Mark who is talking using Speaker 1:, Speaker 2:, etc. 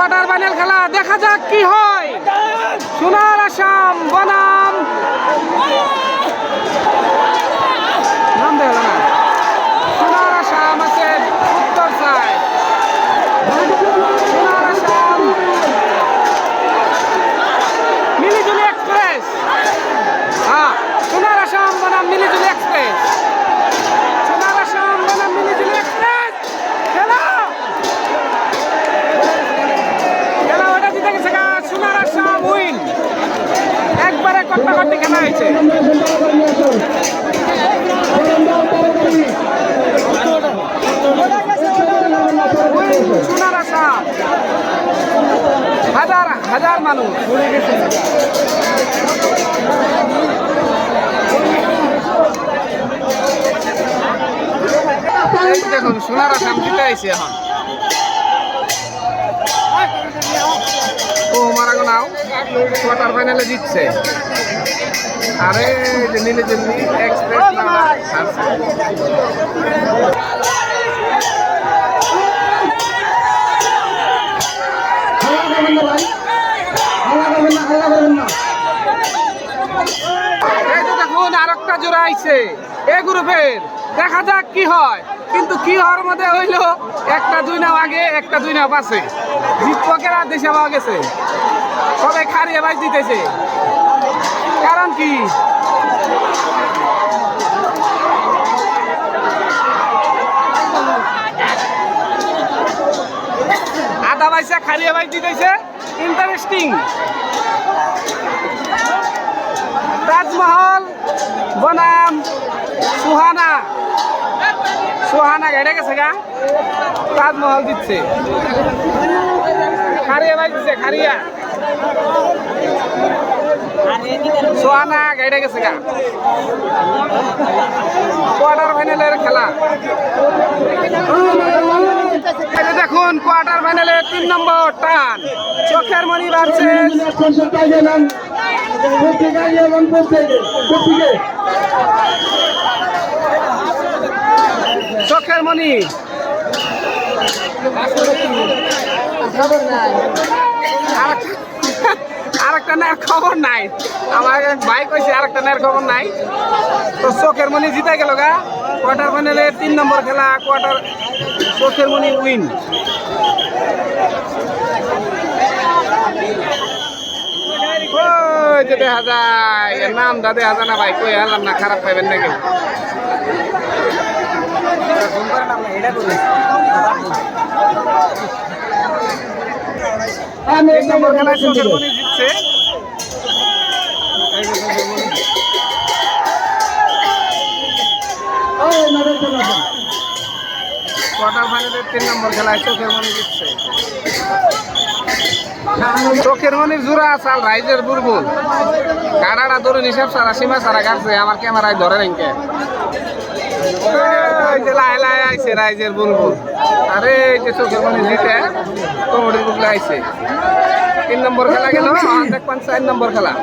Speaker 1: Quarter final খেলা, দেখা যাক কি হয়। সোনার আসাম বনাম নাম দেখা না, সোনার আসাম আছে উত্তর সাইড, সোনার আসাম মিলিজুলি এক্সপ্রেস। হ্যাঁ, সোনার আসাম বনাম মিলিজুলি এক্সপ্রেস, সোনার আসাম বনাম মিলিজুলি এক্সপ্রেস। খেলা খেলা ওটা জিতে গেছে গা, সোনার আসাম উইন। একবারে কট্টাকট্টি খেলা হয়েছে। সোনার আসাম, হাজার হাজার মানুষ ঘুরে গেছে। দেখুন সোনার আসাম জিতে আইছে এখন। ও মারা গোনাও কোয়ার্টার ফাইনালে জিতছে। আরে মিলিজুলি এক্সপ্রেস দেখুন আর একটা জোড়া আইছে এ গ্রুপের, দেখা যাক কি হয়। কিন্তু কি হওয়ার মধ্যে হইলো একটা দুই নাও আগে, একটা দুই নাও পাশে, জিতপকেরা দেশে পাওয়া গেছে, সবাই খারিয়ে বাইজ দিতেছে। কারণ কি আদা বাইসা খারিয়ে বাইজ দিতেছে। ইন্টারেস্টিং। তাজমহল বনাম সুহানা, সুহানা ঘেটে গেছে গা, তাজমহল দিচ্ছে, খারিয়া ভাই দিচ্ছে, খারিয়া সুহানা ঘেটে গেছে গা। কোয়ার্টার ফাইনালের খেলা দেখুন, কোয়ার্টার ফাইনালে 3 নম্বর টান, চোখের মনি ভার্সেস চোখের মনি। আরেকটা নেয়ার খবর নাই, আমার ভাই কইছে আরেকটা নেয়ার খবর নাই। তো চোখের মনি জিতে গেল গা। কোয়ার্টার ফাইনালে 3 নম্বর খেলা, কোয়ার্টার চোখের মনি উইন। দেখা যায় নাম দাদে হাজার না ভাই, কই হালাম না, খারাপ পাইবেন নাকি? জিতছে কোয়ার্টার ফাইনালের 3 নম্বর খেলায় চোখের মনি জিতছে। চোখের মনির জোড়া চাল রাইজের বুলবুল, কাড়াটা ধরে হিসাব সারা সীমা সারা কাটছে, আমার ক্যামেরায় ধরে রেখে লাই লাই আইছে রাইজের বুলবুল। আরে যে চোখের মনি জিতে কমেডির বুকলে আইছে। 3 নম্বর খেলা গেল, দেখবেন 4 নম্বর খেলা।